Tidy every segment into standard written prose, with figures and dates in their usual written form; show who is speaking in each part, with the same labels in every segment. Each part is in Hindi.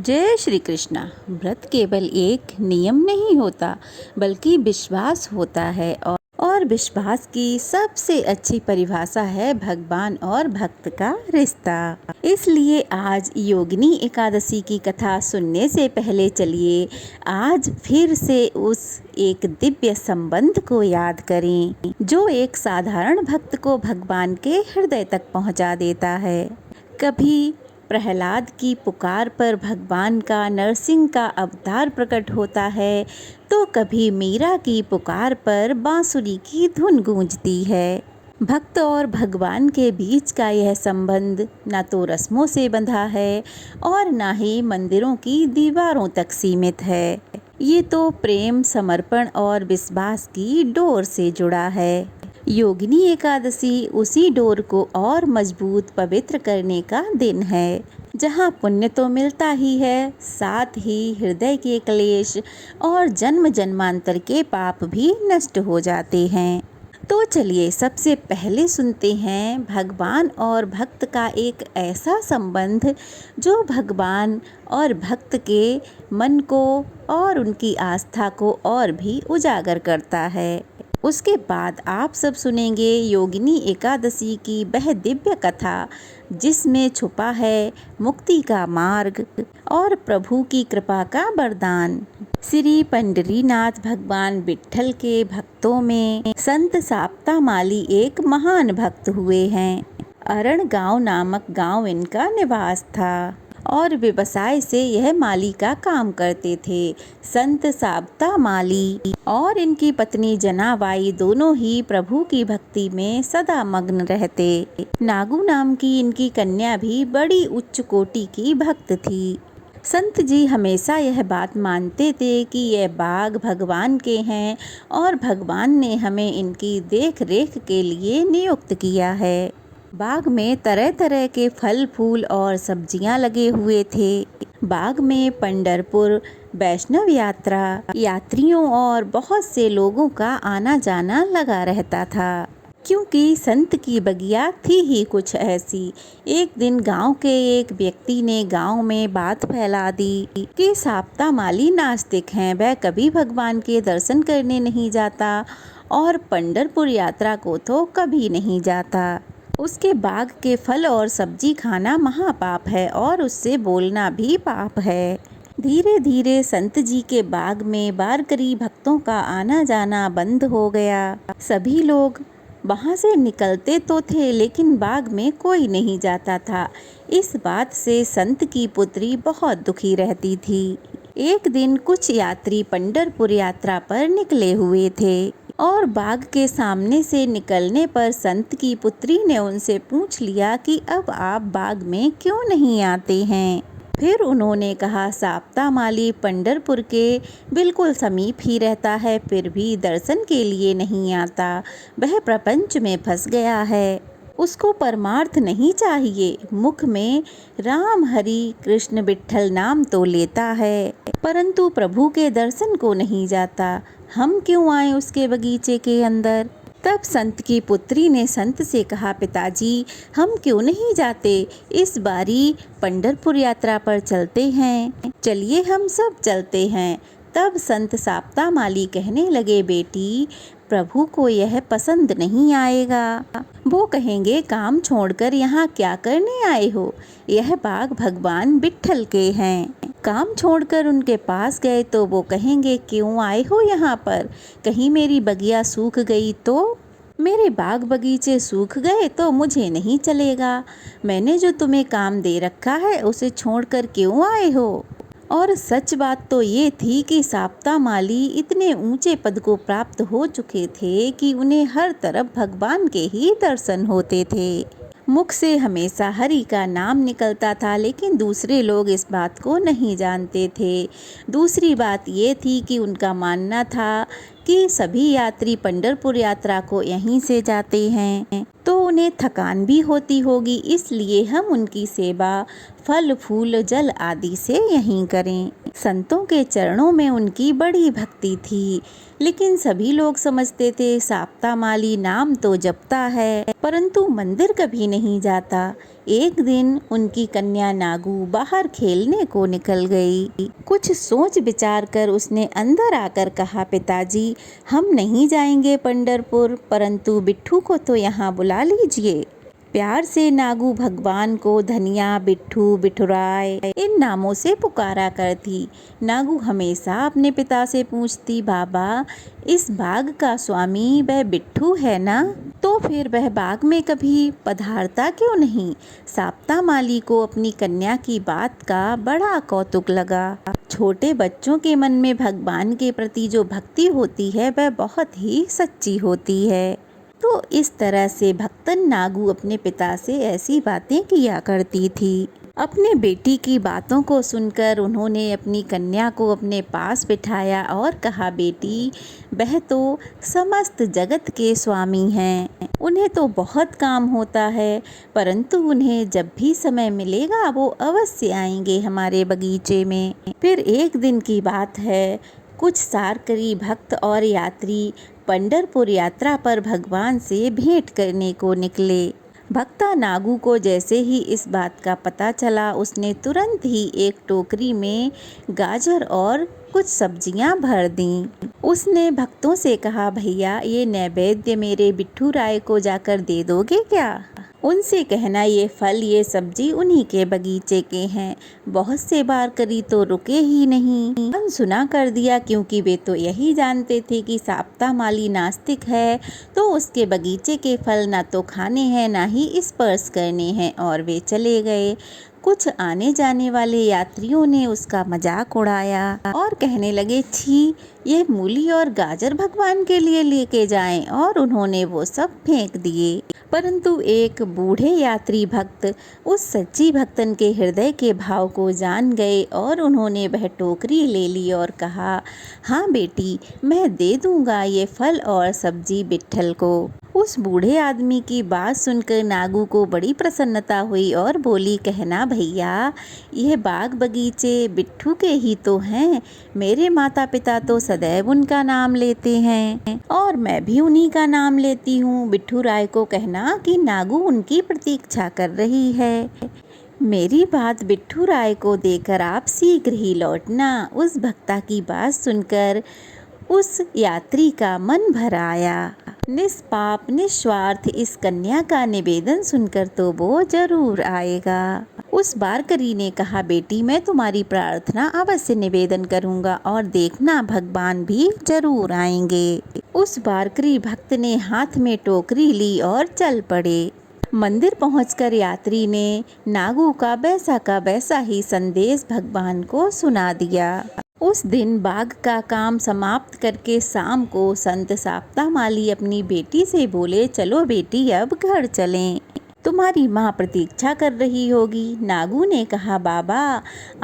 Speaker 1: जय श्री कृष्णा। व्रत केवल एक नियम नहीं होता बल्कि विश्वास होता है और विश्वास की सबसे अच्छी परिभाषा है भगवान और भक्त का रिश्ता। इसलिए आज योगिनी एकादशी की कथा सुनने से पहले चलिए आज फिर से उस एक दिव्य संबंध को याद करें जो एक साधारण भक्त को भगवान के हृदय तक पहुंचा देता है। कभी प्रहलाद की पुकार पर भगवान का नरसिंह का अवतार प्रकट होता है तो कभी मीरा की पुकार पर बांसुरी की धुन गूंजती है। भक्त और भगवान के बीच का यह संबंध न तो रस्मों से बंधा है और न ही मंदिरों की दीवारों तक सीमित है। ये तो प्रेम, समर्पण और विश्वास की डोर से जुड़ा है। योगिनी एकादशी उसी डोर को और मजबूत पवित्र करने का दिन है, जहाँ पुण्य तो मिलता ही है, साथ ही हृदय के क्लेश और जन्म जन्मांतर के पाप भी नष्ट हो जाते हैं। तो चलिए सबसे पहले सुनते हैं भगवान और भक्त का एक ऐसा संबंध जो भगवान और भक्त के मन को और उनकी आस्था को और भी उजागर करता है। उसके बाद आप सब सुनेंगे योगिनी एकादशी की वह दिव्य कथा जिसमें छुपा है मुक्ति का मार्ग और प्रभु की कृपा का वरदान। श्री पंडरीनाथ भगवान विट्ठल के भक्तों में संत साप्तामाली एक महान भक्त हुए हैं। अरण गांव नामक गांव इनका निवास था और व्यवसाय से यह माली का काम करते थे। संत साप्ता माली और इनकी पत्नी जनाबाई दोनों ही प्रभु की भक्ति में सदा मग्न रहते। नागू नाम की इनकी कन्या भी बड़ी उच्च कोटि की भक्त थी। संत जी हमेशा यह बात मानते थे कि यह बाग भगवान के हैं और भगवान ने हमें इनकी देख रेख के लिए नियुक्त किया है। बाग में तरह तरह के फल फूल और सब्जियां लगे हुए थे। बाग में पंढरपुर वैष्णव यात्रा यात्रियों और बहुत से लोगों का आना जाना लगा रहता था, क्योंकि संत की बगिया थी ही कुछ ऐसी। एक दिन गांव के एक व्यक्ति ने गांव में बात फैला दी कि साप्ता माली नास्तिक हैं, वह कभी भगवान के दर्शन करने नहीं जाता और पंढरपुर यात्रा को तो कभी नहीं जाता। उसके बाग के फल और सब्जी खाना महापाप है और उससे बोलना भी पाप है। धीरे धीरे संत जी के बाग में वारकरी भक्तों का आना जाना बंद हो गया। सभी लोग वहाँ से निकलते तो थे लेकिन बाग में कोई नहीं जाता था। इस बात से संत की पुत्री बहुत दुखी रहती थी। एक दिन कुछ यात्री पंढरपुर यात्रा पर निकले हुए थे और बाग के सामने से निकलने पर संत की पुत्री ने उनसे पूछ लिया कि अब आप बाग में क्यों नहीं आते हैं। फिर उन्होंने कहा, साप्ता माली पंढरपुर के बिल्कुल समीप ही रहता है, फिर भी दर्शन के लिए नहीं आता। वह प्रपंच में फंस गया है, उसको परमार्थ नहीं चाहिए। मुख में राम हरि कृष्ण विट्ठल नाम तो लेता है परंतु प्रभु के दर्शन को नहीं जाता। हम क्यों आए उसके बगीचे के अंदर। तब संत की पुत्री ने संत से कहा, पिताजी हम क्यों नहीं जाते, इस बारी पंढरपुर यात्रा पर चलते हैं। चलिए हम सब चलते हैं। तब संत साप्ता माली कहने लगे, बेटी प्रभु को यह पसंद नहीं आएगा। वो कहेंगे काम छोड़कर यहाँ क्या करने आए हो, यह बाग भगवान विट्ठल के हैं। काम छोड़कर उनके पास गए तो वो कहेंगे क्यों आए हो यहाँ पर, कहीं मेरी बगिया सूख गई तो, मेरे बाग बगीचे सूख गए तो मुझे नहीं चलेगा। मैंने जो तुम्हें काम दे रखा है उसे छोड़कर क्यों आए हो। और सच बात तो ये थी कि साप्ता माली इतने ऊंचे पद को प्राप्त हो चुके थे कि उन्हें हर तरफ भगवान के ही दर्शन होते थे। मुख से हमेशा हरि का नाम निकलता था लेकिन दूसरे लोग इस बात को नहीं जानते थे। दूसरी बात ये थी कि उनका मानना था कि सभी यात्री पंढरपुर यात्रा को यहीं से जाते हैं तो उन्हें थकान भी होती होगी, इसलिए हम उनकी सेवा फल फूल जल आदि से यहीं करें। संतों के चरणों में उनकी बड़ी भक्ति थी, लेकिन सभी लोग समझते थे साप्ता माली नाम तो जपता है परंतु मंदिर कभी नहीं जाता। एक दिन उनकी कन्या नागू बाहर खेलने को निकल गई। कुछ सोच विचार कर उसने अंदर आकर कहा, पिताजी हम नहीं जाएंगे पंढरपुर, परंतु बिट्ठू को तो यहाँ बुला लीजिए। प्यार से नागू भगवान को धनिया, बिट्ठू, बिठुराय इन नामों से पुकारा करती। नागू हमेशा अपने पिता से पूछती, बाबा इस बाग का स्वामी वह बिट्ठू है ना? तो फिर वह बाग में कभी पधारता क्यों नहीं? साप्ता माली को अपनी कन्या की बात का बड़ा कौतुक लगा। छोटे बच्चों के मन में भगवान के प्रति जो भक्ति होती है वह बहुत ही सच्ची होती है। तो इस तरह से भक्तन नागू अपने पिता से ऐसी बातें किया करती थी। अपने बेटी की बातों को सुनकर उन्होंने अपनी कन्या को अपने पास बिठाया और कहा, बेटी वह तो समस्त जगत के स्वामी हैं, उन्हें तो बहुत काम होता है, परंतु उन्हें जब भी समय मिलेगा वो अवश्य आएंगे हमारे बगीचे में। फिर एक दिन की बात है, कुछ सारकरी भक्त और यात्री पंढरपुर यात्रा पर भगवान से भेंट करने को निकले। भक्ता नागू को जैसे ही इस बात का पता चला उसने तुरंत ही एक टोकरी में गाजर और कुछ सब्जियां भर दीं। उसने भक्तों से कहा, भैया ये नैवेद्य मेरे बिट्ठू राय को जाकर दे दोगे क्या? उनसे कहना ये फल ये सब्जी उन्हीं के बगीचे के हैं। बहुत से बार करी तो रुके ही नहीं, अनसुना कर दिया, क्योंकि वे तो यही जानते थे कि साप्ता माली नास्तिक है तो उसके बगीचे के फल ना तो खाने हैं ना ही स्पर्श करने हैं, और वे चले गए। कुछ आने जाने वाले यात्रियों ने उसका मजाक उड़ाया और कहने लगे, छी ये मूली और गाजर भगवान के लिए लेके जाएं, और उन्होंने वो सब फेंक दिए। परंतु एक बूढ़े यात्री भक्त उस सच्ची भक्तन के हृदय के भाव को जान गए और उन्होंने वह टोकरी ले ली और कहा, हाँ बेटी मैं दे दूंगा ये फल और सब्जी बिट्ठल को। उस बूढ़े आदमी की बात सुनकर नागू को बड़ी प्रसन्नता हुई और बोली, कहना भैया यह बाग बगीचे बिट्ठू के ही तो हैं, मेरे माता पिता तो सदैव उनका नाम लेते हैं और मैं भी उन्हीं का नाम लेती हूँ। बिट्ठू राय को कहना कि नागू उनकी प्रतीक्षा कर रही है। मेरी बात बिट्ठू राय को देकर आप शीघ्र ही लौटना। उस भक्ता की बात सुनकर उस यात्री का मन भर आया। निष्पाप निस्वार्थ इस कन्या का निवेदन सुनकर तो वो जरूर आएगा। उस बारकरी ने कहा, बेटी मैं तुम्हारी प्रार्थना अवश्य निवेदन करूंगा और देखना भगवान भी जरूर आएंगे। उस बारकरी भक्त ने हाथ में टोकरी ली और चल पड़े। मंदिर पहुंचकर यात्री ने नागू का वैसा ही संदेश भगवान को सुना दिया। उस दिन बाग का काम समाप्त करके शाम को संत साप्ता माली अपनी बेटी से बोले, चलो बेटी अब घर चलें, तुम्हारी माँ प्रतीक्षा कर रही होगी। नागू ने कहा, बाबा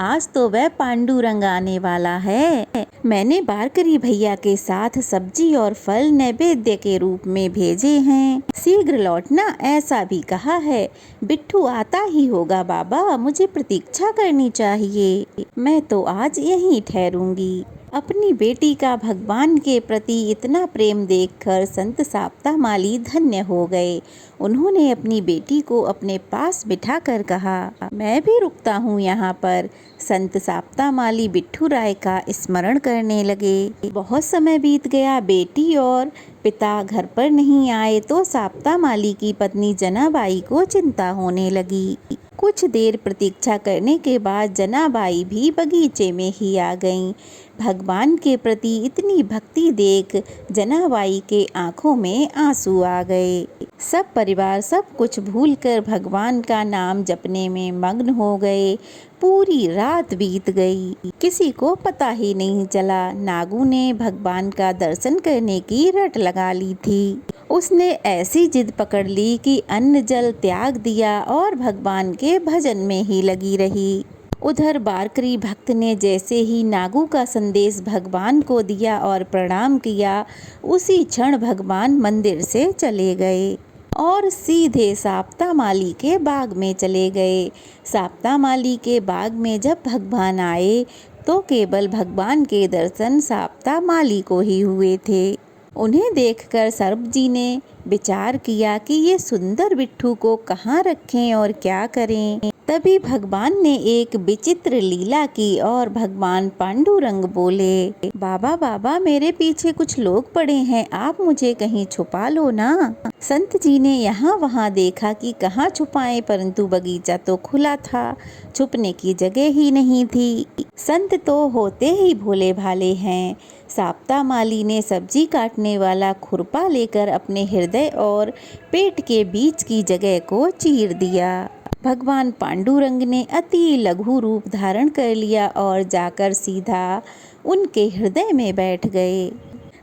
Speaker 1: आज तो वह पांडुरंग आने वाला है, मैंने बारकरी भैया के साथ सब्जी और फल नैवेद्य के रूप में भेजे हैं, शीघ्र लौटना ऐसा भी कहा है। बिट्ठू आता ही होगा बाबा, मुझे प्रतीक्षा करनी चाहिए, मैं तो आज यहीं ठहरूंगी। अपनी बेटी का भगवान के प्रति इतना प्रेम देखकर संत साप्ता माली धन्य हो गए। उन्होंने अपनी बेटी को अपने पास बिठाकर कहा, मैं भी रुकता हूँ यहाँ पर। संत साप्ता माली बिट्ठू राय का स्मरण करने लगे। बहुत समय बीत गया, बेटी और पिता घर पर नहीं आए तो साप्ता माली की पत्नी जनाबाई को चिंता होने लगी। कुछ देर प्रतीक्षा करने के बाद जनाबाई भी बगीचे में ही आ गईं। भगवान के प्रति इतनी भक्ति देख जनाबाई के आंखों में आंसू आ गए। सब परिवार सब कुछ भूलकर भगवान का नाम जपने में मग्न हो गए। पूरी रात बीत गई, किसी को पता ही नहीं चला। नागू ने भगवान का दर्शन करने की रट लगा ली थी। उसने ऐसी जिद पकड़ ली कि अन्न जल त्याग दिया और भगवान के भजन में ही लगी रही। उधर बारकरी भक्त ने जैसे ही नागू का संदेश भगवान को दिया और प्रणाम किया, उसी क्षण भगवान मंदिर से चले गए। और सीधे साप्ता माली के बाग में चले गए। साप्ता माली के बाग में जब भगवान आए तो केवल भगवान के दर्शन साप्ता माली को ही हुए थे। उन्हें देखकर सर्प जी ने विचार किया कि ये सुंदर बिट्ठू को कहाँ रखें और क्या करें। तभी भगवान ने एक विचित्र लीला की और भगवान पांडुरंग बोले, बाबा बाबा मेरे पीछे कुछ लोग पड़े हैं, आप मुझे कहीं छुपा लो ना। संत जी ने यहाँ वहाँ देखा कि कहाँ छुपाएं, परंतु बगीचा तो खुला था, छुपने की जगह ही नहीं थी। संत तो होते ही भोले भाले हैं। साप्ता माली ने सब्जी काटने वाला खुरपा लेकर अपने हृदय और पेट के बीच की जगह को चीर दिया। भगवान पांडुरंग ने अति लघु रूप धारण कर लिया और जाकर सीधा उनके हृदय में बैठ गए।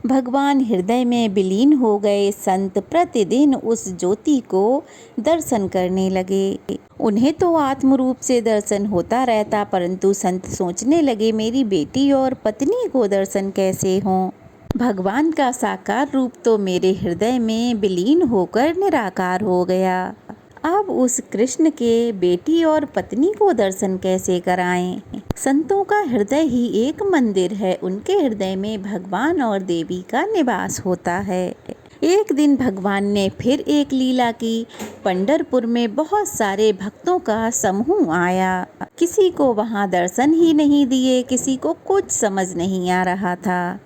Speaker 1: भगवान हृदय में विलीन हो गए। संत प्रतिदिन उस ज्योति को दर्शन करने लगे। उन्हें तो आत्म रूप से दर्शन होता रहता, परंतु संत सोचने लगे मेरी बेटी और पत्नी को दर्शन कैसे हों। भगवान का साकार रूप तो मेरे हृदय में विलीन होकर निराकार हो गया। अब उस कृष्ण के बेटी और पत्नी को दर्शन कैसे कराएं। संतों का हृदय ही एक मंदिर है, उनके हृदय में भगवान और देवी का निवास होता है। एक दिन भगवान ने फिर एक लीला की। पंढरपुर में बहुत सारे भक्तों का समूह आया। किसी को वहां दर्शन ही नहीं दिए, किसी को कुछ समझ नहीं आ रहा था।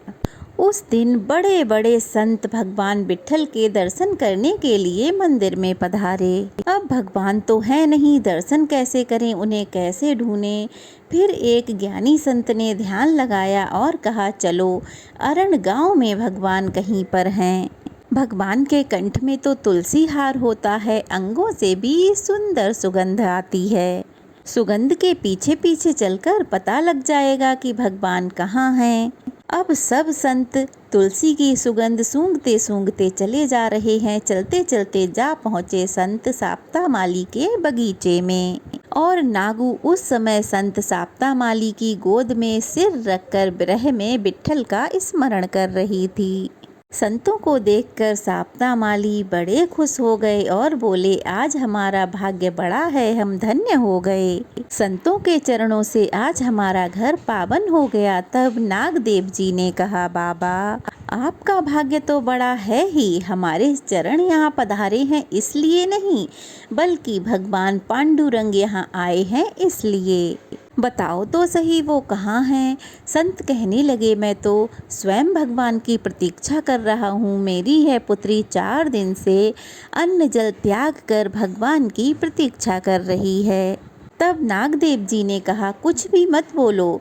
Speaker 1: उस दिन बड़े बड़े संत भगवान विट्ठल के दर्शन करने के लिए मंदिर में पधारे। अब भगवान तो है नहीं, दर्शन कैसे करें, उन्हें कैसे ढूंढें। फिर एक ज्ञानी संत ने ध्यान लगाया और कहा चलो अरण गांव में भगवान कहीं पर हैं। भगवान के कंठ में तो तुलसी हार होता है, अंगों से भी सुंदर सुगंध आती है। सुगंध के पीछे पीछे चलकर पता लग जाएगा कि भगवान कहाँ हैं। अब सब संत तुलसी की सुगंध सूंघते सूंघते चले जा रहे हैं। चलते चलते जा पहुँचे संत साप्ता माली के बगीचे में। और नागू उस समय संत साप्ता माली की गोद में सिर रखकर विरह में विट्ठल का स्मरण कर रही थी। संतों को देखकर साप्ता माली बड़े खुश हो गए और बोले आज हमारा भाग्य बड़ा है, हम धन्य हो गए। संतों के चरणों से आज हमारा घर पावन हो गया। तब नागदेव जी ने कहा बाबा आपका भाग्य तो बड़ा है ही, हमारे चरण यहाँ पधारे हैं इसलिए नहीं, बल्कि भगवान पांडुरंग यहाँ आए हैं इसलिए। बताओ तो सही वो कहाँ हैं। संत कहने लगे मैं तो स्वयं भगवान की प्रतीक्षा कर रहा हूँ। मेरी है पुत्री 4 दिन से अन्न जल त्याग कर भगवान की प्रतीक्षा कर रही है। तब नागदेव जी ने कहा कुछ भी मत बोलो,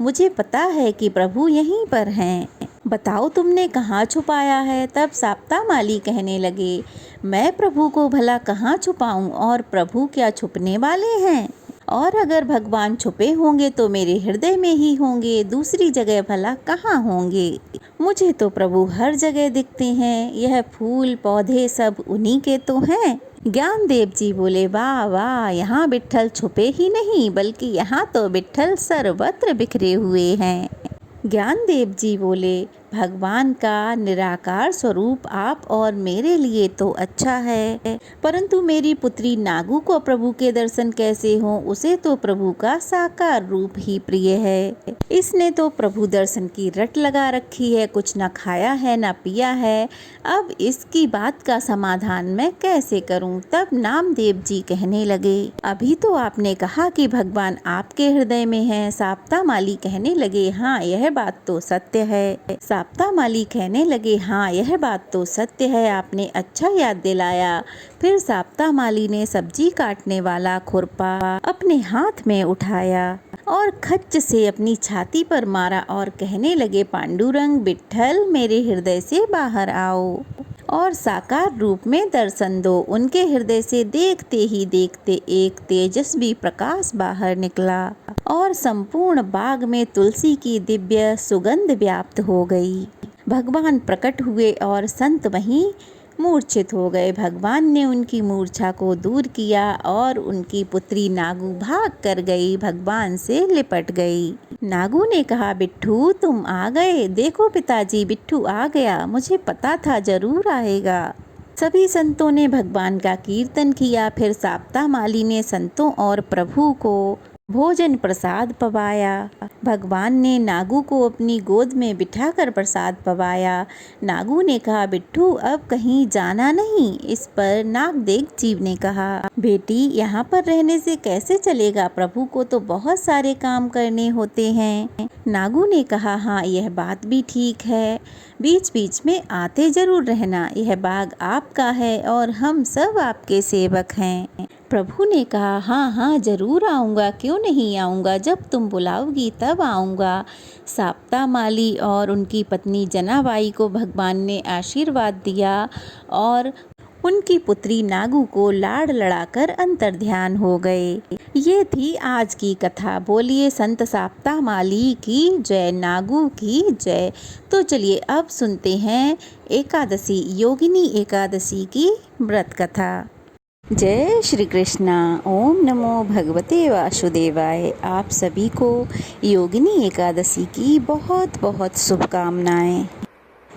Speaker 1: मुझे पता है कि प्रभु यहीं पर हैं, बताओ तुमने कहाँ छुपाया है। तब साप्ता माली कहने लगे मैं प्रभु को भला कहाँ छुपाऊं, और प्रभु क्या छुपने वाले हैं, और अगर भगवान छुपे होंगे तो मेरे हृदय में ही होंगे, दूसरी जगह भला कहाँ होंगे। मुझे तो प्रभु हर जगह दिखते हैं, यह फूल पौधे सब उन्हीं के तो हैं। ज्ञान देव जी बोले वाह वाह, यहाँ विट्ठल छुपे ही नहीं बल्कि यहाँ तो विट्ठल सर्वत्र बिखरे हुए हैं। ज्ञान देव जी बोले भगवान का निराकार स्वरूप आप और मेरे लिए तो अच्छा है, परंतु मेरी पुत्री नागू को प्रभु के दर्शन कैसे हों, उसे तो प्रभु का साकार रूप ही प्रिय है। इसने तो प्रभु दर्शन की रट लगा रखी है, कुछ न खाया है न पिया है। अब इसकी बात का समाधान मैं कैसे करूं। तब नामदेव जी कहने लगे अभी तो आपने कहा कि भगवान आपके हृदय में हैं। साप्ता माली कहने लगे हाँ यह बात तो सत्य है। साप्ता माली कहने लगे हाँ यह बात तो सत्य है, आपने अच्छा याद दिलाया। फिर साप्ता माली ने सब्जी काटने वाला खुरपा अपने हाथ में उठाया और खच्च से अपनी छाती पर मारा और कहने लगे पांडुरंग विट्ठल मेरे हृदय से बाहर आओ और साकार रूप में दर्शन दो। उनके हृदय से देखते ही देखते एक तेजस्वी प्रकाश बाहर निकला और संपूर्ण बाग में तुलसी की दिव्य सुगंध व्याप्त हो गई। भगवान प्रकट हुए और संत वहीं मूर्छित हो गए। भगवान ने उनकी मूर्छा को दूर किया और उनकी पुत्री नागू भाग कर गई, भगवान से लिपट गई। नागू ने कहा बिट्ठू तुम आ गए, देखो पिताजी बिट्ठू आ गया, मुझे पता था जरूर आएगा। सभी संतों ने भगवान का कीर्तन किया। फिर साप्ता माली ने संतों और प्रभु को भोजन प्रसाद पवाया। भगवान ने नागू को अपनी गोद में बिठाकर प्रसाद पवाया। नागू ने कहा, बिट्ठू अब कहीं जाना नहीं। इस पर नागदेव जीव ने कहा, बेटी यहाँ पर रहने से कैसे चलेगा, प्रभु को तो बहुत सारे काम करने होते हैं। नागू ने कहा, हाँ यह बात भी ठीक है, बीच बीच में आते जरूर रहना। यह बाग आपका है और हम सब आपके सेवक हैं। प्रभु ने कहा, हाँ हाँ जरूर आऊँगा, क्यों नहीं आऊँगा, जब तुम बुलाओगी तब आऊँगा। साप्ता माली और उनकी पत्नी जनाबाई को भगवान ने आशीर्वाद दिया और उनकी पुत्री नागू को लाड़ लड़ाकर अंतर्ध्यान हो गए। ये थी आज की कथा। बोलिए संत साप्ता माली की जय, नागू की जय। तो चलिए अब सुनते हैं एकादशी, योगिनी एकादशी की व्रत कथा। जय श्री कृष्णा। ओम नमो भगवते वासुदेवाय। आप सभी को योगिनी एकादशी की बहुत बहुत शुभकामनाएं।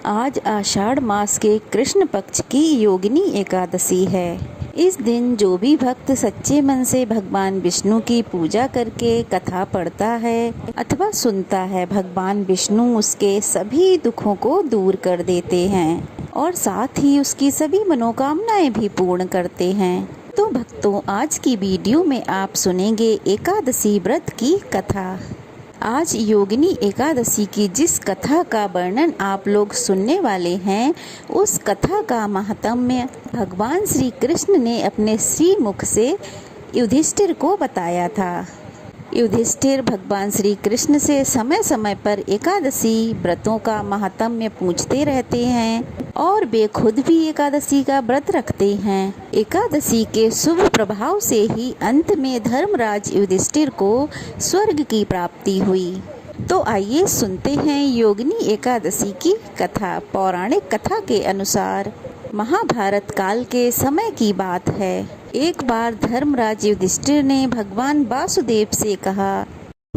Speaker 1: आज आषाढ़ मास के कृष्ण पक्ष की योगिनी एकादशी है। इस दिन जो भी भक्त सच्चे मन से भगवान विष्णु की पूजा करके कथा पढ़ता है अथवा सुनता है, भगवान विष्णु उसके सभी दुखों को दूर कर देते हैं और साथ ही उसकी सभी मनोकामनाएं भी पूर्ण करते हैं। तो भक्तों, आज की वीडियो में आप सुनेंगे एकादशी व्रत की कथा। आज योगिनी एकादशी की जिस कथा का वर्णन आप लोग सुनने वाले हैं, उस कथा का महात्म्य भगवान श्री कृष्ण ने अपने श्री मुख से युधिष्ठिर को बताया था। युधिष्ठिर भगवान श्री कृष्ण से समय समय पर एकादशी व्रतों का महात्म्य पूछते रहते हैं और वे खुद भी एकादशी का व्रत रखते हैं। एकादशी के शुभ प्रभाव से ही अंत में धर्मराज युधिष्ठिर को स्वर्ग की प्राप्ति हुई। तो आइए सुनते हैं योगिनी एकादशी की कथा। पौराणिक कथा के अनुसार महाभारत काल के समय की बात है। एक बार धर्मराज युधिष्ठिर ने भगवान वासुदेव से कहा,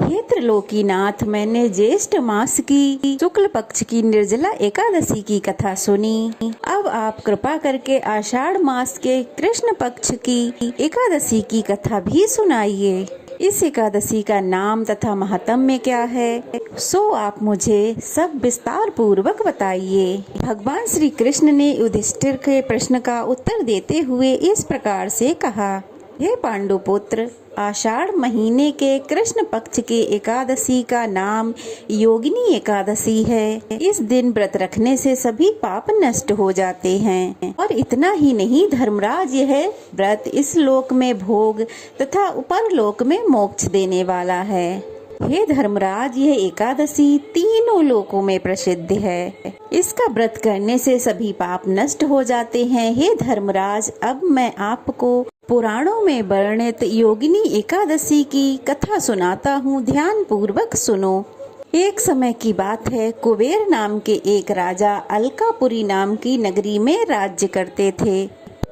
Speaker 1: हे त्रिलोकीनाथ, मैंने ज्येष्ठ मास की शुक्ल पक्ष की निर्जला एकादशी की कथा सुनी। अब आप कृपा करके आषाढ़ मास के कृष्ण पक्ष की एकादशी की कथा भी सुनाइए। इस एकादशी का नाम तथा महात्म्य क्या है, सो आप मुझे सब विस्तार पूर्वक बताइए। भगवान श्री कृष्ण ने युधिष्ठिर के प्रश्न का उत्तर देते हुए इस प्रकार से कहा, हे पांडुपुत्र, आषाढ़ महीने के कृष्ण पक्ष के एकादशी का नाम योगिनी एकादशी है। इस दिन व्रत रखने से सभी पाप नष्ट हो जाते हैं और इतना ही नहीं, धर्मराज यह व्रत इस लोक में भोग तथा उपरलोक में मोक्ष देने वाला है। हे धर्मराज, यह एकादशी तीनों लोकों में प्रसिद्ध है। इसका व्रत करने से सभी पाप नष्ट हो जाते हैं। हे धर्मराज, अब मैं आपको पुराणों में वर्णित योगिनी एकादशी की कथा सुनाता हूँ, ध्यान पूर्वक सुनो। एक समय की बात है, कुबेर नाम के एक राजा अलकापुरी नाम की नगरी में राज्य करते थे।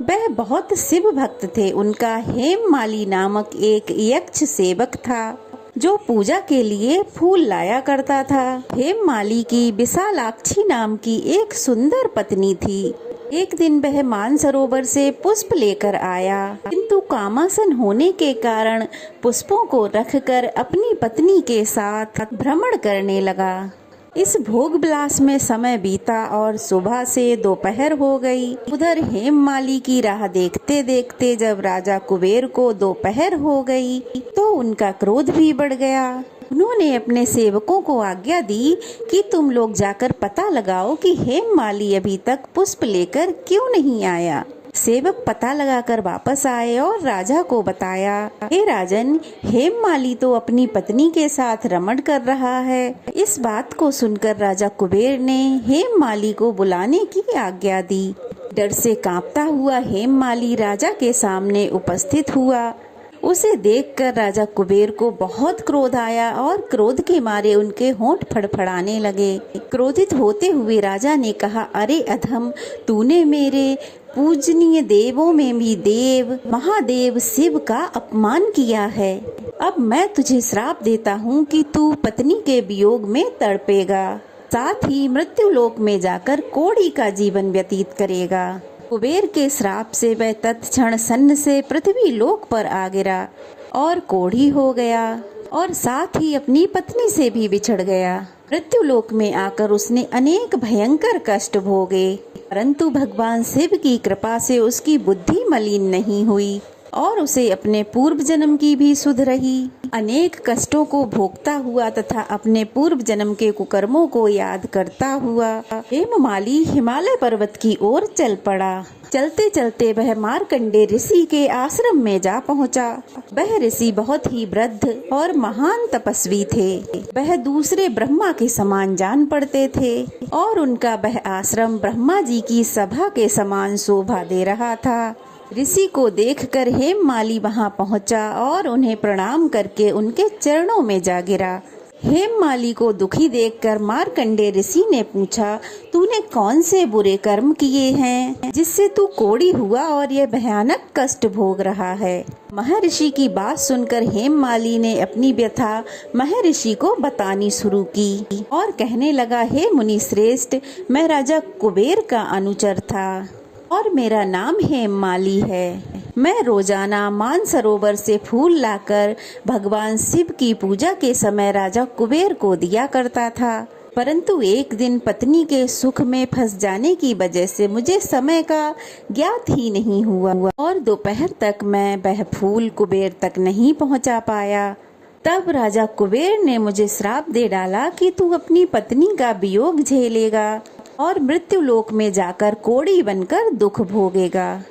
Speaker 1: वह बहुत शिव भक्त थे। उनका हेममाली नामक एक यक्ष सेवक था जो पूजा के लिए फूल लाया करता था। हेममाली की विशालाक्षी नाम की एक सुंदर पत्नी थी। एक दिन वह मानसरोवर से पुष्प लेकर आया, किंतु कामासन होने के कारण पुष्पों को रखकर अपनी पत्नी के साथ भ्रमण करने लगा। इस भोग विलास में समय बीता और सुबह से दोपहर हो गई। उधर हेममाली की राह देखते देखते जब राजा कुबेर को दोपहर हो गई तो उनका क्रोध भी बढ़ गया। उन्होंने अपने सेवकों को आज्ञा दी कि तुम लोग जाकर पता लगाओ कि हेममाली अभी तक पुष्प लेकर क्यों नहीं आया। सेवक पता लगाकर वापस आए और राजा को बताया, हे राजन, हेममाली तो अपनी पत्नी के साथ रमण कर रहा है। इस बात को सुनकर राजा कुबेर ने हेममाली को बुलाने की आज्ञा दी। डर से कांपता हुआ हेममाली राजा के सामने उपस्थित हुआ। उसे देखकर राजा कुबेर को बहुत क्रोध आया और क्रोध के मारे उनके होंठ फड़फड़ाने लगे। क्रोधित होते हुए राजा ने कहा, अरे अधम, तूने मेरे पूजनीय देवों में भी देव महादेव शिव का अपमान किया है। अब मैं तुझे श्राप देता हूँ कि तू पत्नी के वियोग में तड़पेगा, साथ ही मृत्यु लोक में जाकर कोढ़ी का जीवन व्यतीत करेगा। कुबेर के श्राप से वह तत्क्षण सन्न से पृथ्वी लोक पर आ गिरा और कोढ़ी हो गया और साथ ही अपनी पत्नी से भी बिछड़ गया। मृत्यु लोक में आकर उसने अनेक भयंकर कष्ट भोगे, परंतु भगवान शिव की कृपा से उसकी बुद्धि मलिन नहीं हुई और उसे अपने पूर्व जन्म की भी सुध रही। अनेक कष्टों को भोगता हुआ तथा अपने पूर्व जन्म के कुकर्मों को याद करता हुआ हेममाली हिमालय पर्वत की ओर चल पड़ा। चलते चलते वह मार्कंडे ऋषि के आश्रम में जा पहुंचा। वह ऋषि बहुत ही वृद्ध और महान तपस्वी थे। वह दूसरे ब्रह्मा के समान जान पड़ते थे और उनका वह आश्रम ब्रह्मा जी की सभा के समान शोभा दे रहा था। ऋषि को देखकर हेममाली वहां पहुंचा और उन्हें प्रणाम करके उनके चरणों में जा गिरा। हेममाली को दुखी देखकर मार्कंडे ऋषि ने पूछा, तूने कौन से बुरे कर्म किए हैं जिससे तू कोढ़ी हुआ और यह भयानक कष्ट भोग रहा है। महर्षि की बात सुनकर हेममाली ने अपनी व्यथा महर्षि को बतानी शुरू की और कहने लगा, हे मुनि श्रेष्ठ, मैं राजा कुबेर का अनुचर था और मेरा नाम हेममाली है। मैं रोजाना मानसरोवर से फूल लाकर भगवान शिव की पूजा के समय राजा कुबेर को दिया करता था, परंतु एक दिन पत्नी के सुख में फंस जाने की वजह से मुझे समय का ज्ञात ही नहीं हुआ और दोपहर तक मैं वह फूल कुबेर तक नहीं पहुंचा पाया। तब राजा कुबेर ने मुझे श्राप दे डाला कि तू अपनी पत्नी का वियोग झेलेगा और मृत्यु लोक में जाकर कोढ़ी बनकर दुख भोगेगा।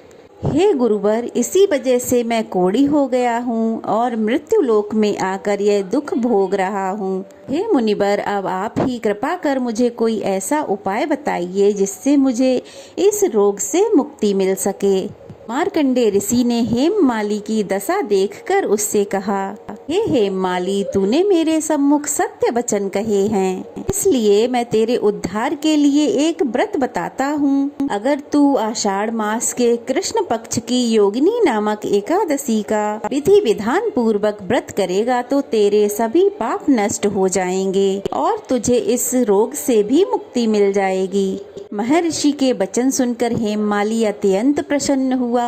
Speaker 1: हे गुरुवर, इसी वजह से मैं कोढ़ी हो गया हूँ और मृत्यु लोक में आकर यह दुख भोग रहा हूँ। हे मुनिवर, अब आप ही कृपा कर मुझे कोई ऐसा उपाय बताइए जिससे मुझे इस रोग से मुक्ति मिल सके। मार्कंडे ऋषि ने हेममाली की दशा देखकर उससे कहा, हे हेममाली, तूने मेरे सम्मुख सत्य वचन कहे हैं, इसलिए मैं तेरे उद्धार के लिए एक व्रत बताता हूँ। अगर तू आषाढ़ मास के कृष्ण पक्ष की योगिनी नामक एकादशी का विधि विधान पूर्वक व्रत करेगा तो तेरे सभी पाप नष्ट हो जाएंगे और तुझे इस रोग से भी मुक्ति मिल जाएगी। महर्षि के वचन सुनकर हेममाली अत्यंत प्रसन्न हुआ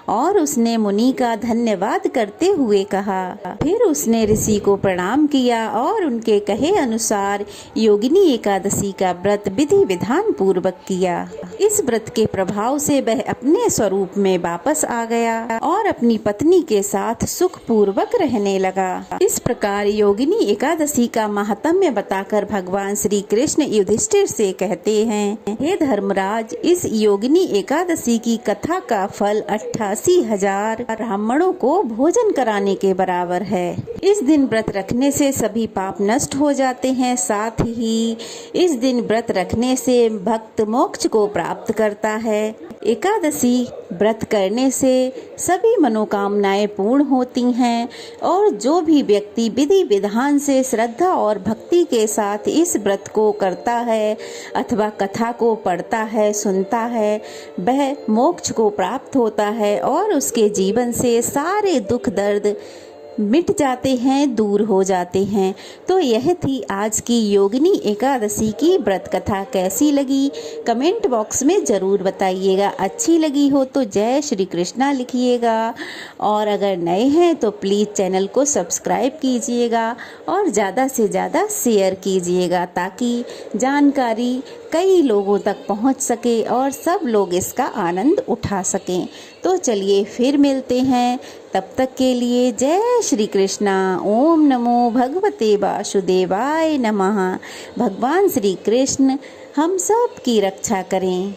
Speaker 1: और उसने मुनि का धन्यवाद करते हुए कहा। फिर उसने ऋषि को प्रणाम किया और उनके कहे अनुसार योगिनी एकादशी का व्रत विधि विधान पूर्वक किया। इस व्रत के प्रभाव से वह अपने स्वरूप में वापस आ गया और अपनी पत्नी के साथ सुख पूर्वक रहने लगा। इस प्रकार योगिनी एकादशी का महात्म्य बताकर भगवान श्री कृष्ण युधिष्ठिर से कहते हैं, हे धर्मराज, इस योगिनी एकादशी की कथा का फल 88,000 ब्राह्मणों को भोजन कराने के बराबर है। इस दिन व्रत रखने से सभी पाप नष्ट हो जाते हैं। साथ ही इस दिन व्रत रखने से भक्त मोक्ष को प्राप्त करता है। एकादशी व्रत करने से सभी मनोकामनाएं पूर्ण होती हैं और जो भी व्यक्ति विधि विधान से श्रद्धा और भक्ति के साथ इस व्रत को करता है अथवा कथा को पढ़ता है, सुनता है, वह मोक्ष को प्राप्त होता है और उसके जीवन से सारे दुख दर्द मिट जाते हैं, दूर हो जाते हैं। तो यह थी आज की योगिनी एकादशी की व्रत कथा। कैसी लगी कमेंट बॉक्स में ज़रूर बताइएगा। अच्छी लगी हो तो जय श्री कृष्णा लिखिएगा और अगर नए हैं तो प्लीज़ चैनल को सब्सक्राइब कीजिएगा और ज़्यादा से ज़्यादा शेयर कीजिएगा ताकि जानकारी कई लोगों तक पहुंच सके और सब लोग इसका आनंद उठा सकें। तो चलिए फिर मिलते हैं, तब तक के लिए जय श्री कृष्णा। ओम नमो भगवते वासुदेवाय नमः। भगवान श्री कृष्ण हम सब की रक्षा करें।